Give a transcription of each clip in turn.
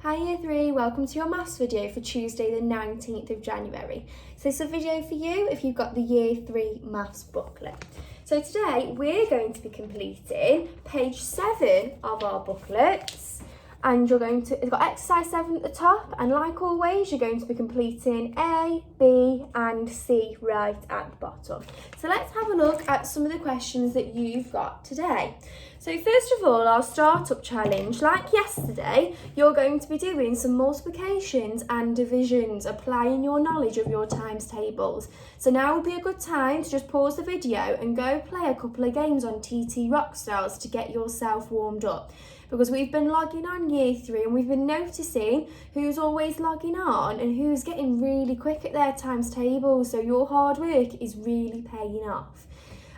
Hi Year 3, welcome to your maths video for Tuesday the 19th of January. So this is a video for you if you've got the Year 3 maths booklet. So today we're going to be completing page 7 of our booklets, and it's got exercise 7 at the top, and like always you're going to be completing A, B and C right at the bottom. So let's have a look at some of the questions that you've got today. So first of all, our startup challenge, like yesterday, you're going to be doing some multiplications and divisions, applying your knowledge of your times tables. So now would be a good time to just pause the video and go play a couple of games on TT Rockstars to get yourself warmed up. Because we've been logging on Year 3 and we've been noticing who's always logging on and who's getting really quick at their times tables. So your hard work is really paying off.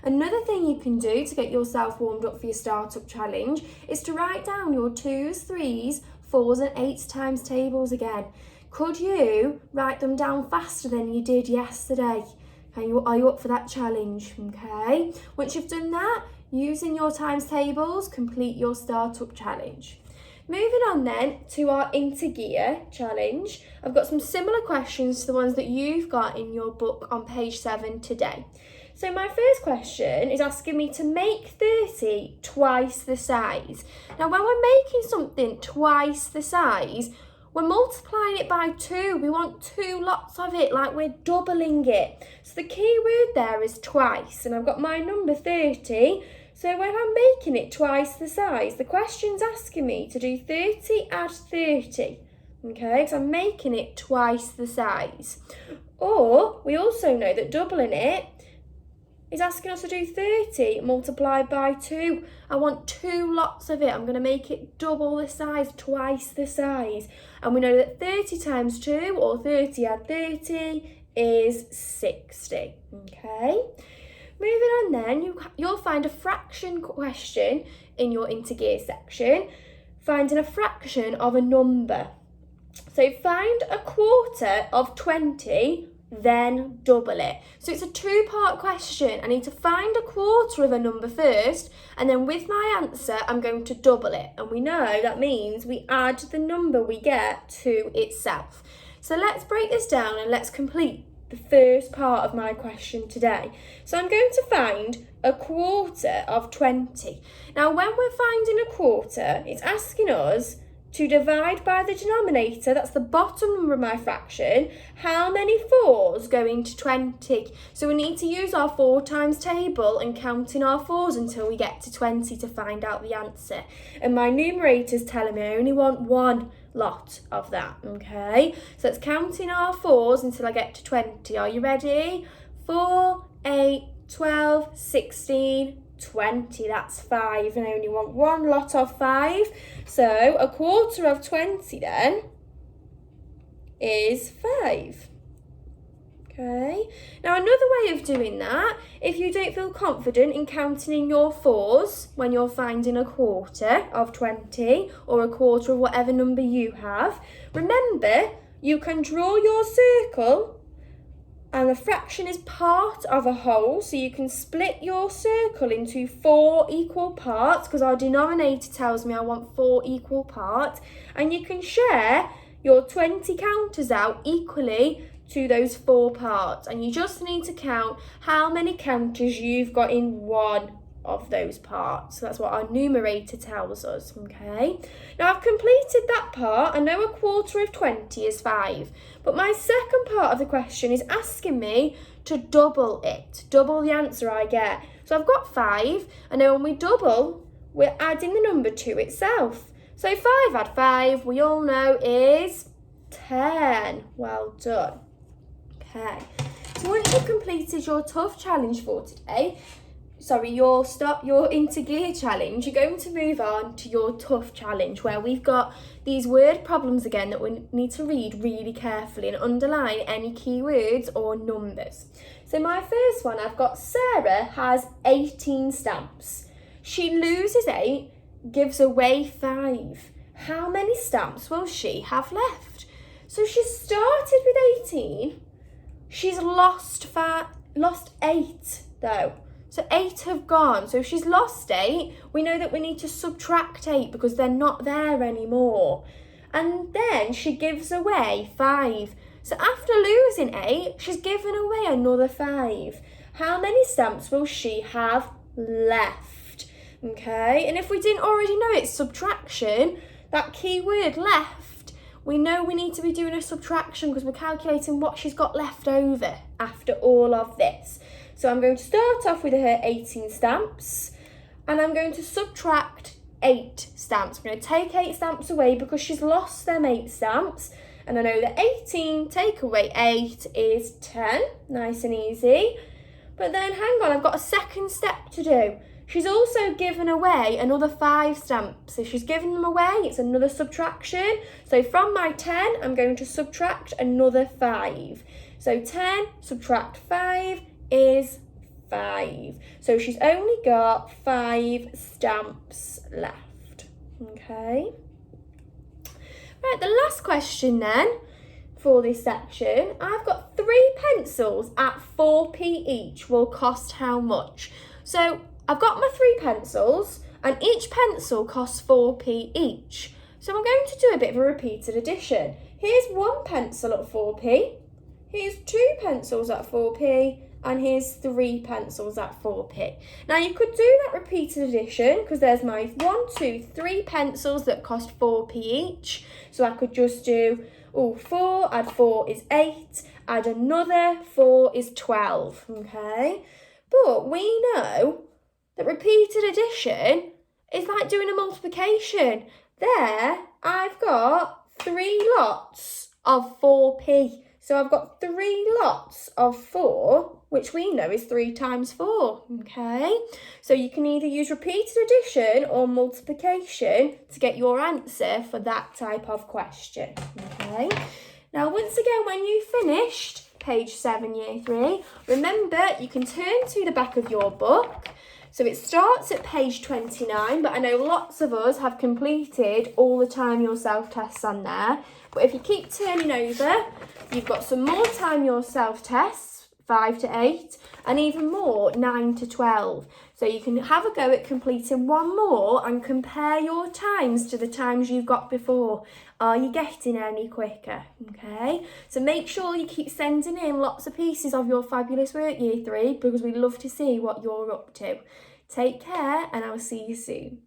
Another thing you can do to get yourself warmed up for your startup challenge is to write down your 2s, 3s, 4s and 8s times tables again. Could you write them down faster than you did yesterday? Are you up for that challenge? Okay. Once you've done that, using your times tables, complete your startup challenge. Moving on then to our Integer challenge. I've got some similar questions to the ones that you've got in your book on page 7 today. So my first question is asking me to make 30 twice the size. Now when we're making something twice the size, we're multiplying it by 2. We want 2 lots of it, like we're doubling it. So the key word there is twice, and I've got my number 30. So when I'm making it twice the size, the question's asking me to do 30 add 30. Okay, because I'm making it twice the size. Or we also know that doubling it is asking us to do 30 multiplied by 2. I want 2 lots of it. I'm going to make it double the size, twice the size. And we know that 30 times 2, or 30 add 30, is 60. Okay? Moving on then, you'll find a fraction question in your integer section, finding a fraction of a number. So find a quarter of 20, then double it. So it's a 2-part question. I need to find a quarter of a number first, and then with my answer, I'm going to double it. And we know that means we add the number we get to itself. So let's break this down and let's complete the first part of my question today. So I'm going to find a quarter of 20. Now, when we're finding a quarter, it's asking us to divide by the denominator, that's the bottom number of my fraction, how many 4s go into 20? So we need to use our 4 times table and counting our 4s until we get to 20 to find out the answer. And my numerator's telling me I only want 1 lot of that, okay? So it's counting our 4s until I get to 20. Are you ready? 4, 8, 12, 16, 20, that's 5, and I only want 1 lot of 5. So a quarter of 20 then is 5. Okay, now another way of doing that, if you don't feel confident in counting in your 4s when you're finding a quarter of 20 or a quarter of whatever number you have, remember you can draw your circle, and the fraction is part of a whole, so you can split your circle into 4 equal parts, because our denominator tells me I want 4 equal parts, and you can share your 20 counters out equally to those 4 parts, and you just need to count how many counters you've got in one of those parts. So that's what our numerator tells us, okay? Now I've completed that part. I know a quarter of 20 is 5, but my second part of the question is asking me to double it, double the answer I get. So I've got 5, and now when we double, we're adding the number to itself. So 5 add 5, we all know, is 10. Well done. Okay, so once you've completed your tough challenge for today, your integer challenge, you're going to move on to your tough challenge, where we've got these word problems again that we need to read really carefully and underline any keywords or numbers. So my first one, I've got Sarah has 18 stamps. She loses 8, gives away 5. How many stamps will she have left? So she started with 18. She's lost 8 though. So 8 have gone. So if she's lost 8, we know that we need to subtract 8 because they're not there anymore. and then she gives away 5. So after losing 8, she's given away another 5. How many stamps will she have left? Okay, and if we didn't already know it's subtraction, that key word left, we know we need to be doing a subtraction because we're calculating what she's got left over after all of this. So I'm going to start off with her 18 stamps and I'm going to subtract 8 stamps. I'm going to take 8 stamps away because she's lost them 8 stamps. And I know that 18 take away 8 is 10. Nice and easy. But then hang on, I've got a second step to do. She's also given away another 5 stamps. If she's given them away, it's another subtraction. So from my 10, I'm going to subtract another 5. So 10 subtract 5 is 5. So she's only got 5 stamps left. Okay. Right, the last question then for this section. I've got 3 pencils at 4p each will cost how much? So I've got my 3 pencils and each pencil costs 4p each. So I'm going to do a bit of a repeated addition. Here's 1 pencil at 4p, here's 2 pencils at 4p, and here's 3 pencils at 4p. Now you could do that repeated addition because there's my 1, 2, 3 pencils that cost 4p each. So I could just do 4, add 4 is 8, add another 4 is 12, okay? But we know that repeated addition is like doing a multiplication. There, I've got 3 lots of 4p. So I've got 3 lots of 4, which we know is 3 times 4, okay? So you can either use repeated addition or multiplication to get your answer for that type of question, okay? Now, once again, when you've finished page 7, year 3, remember you can turn to the back of your book. So it starts at page 29, but I know lots of us have completed all the time your self-tests on there. But if you keep turning over, you've got some more time your self-tests, 5 to 8, and even more, 9 to 12. So you can have a go at completing one more and compare your times to the times you've got before. Are you getting any quicker? Okay, so make sure you keep sending in lots of pieces of your fabulous work, year 3, because we love to see what you're up to. Take care, and I'll see you soon.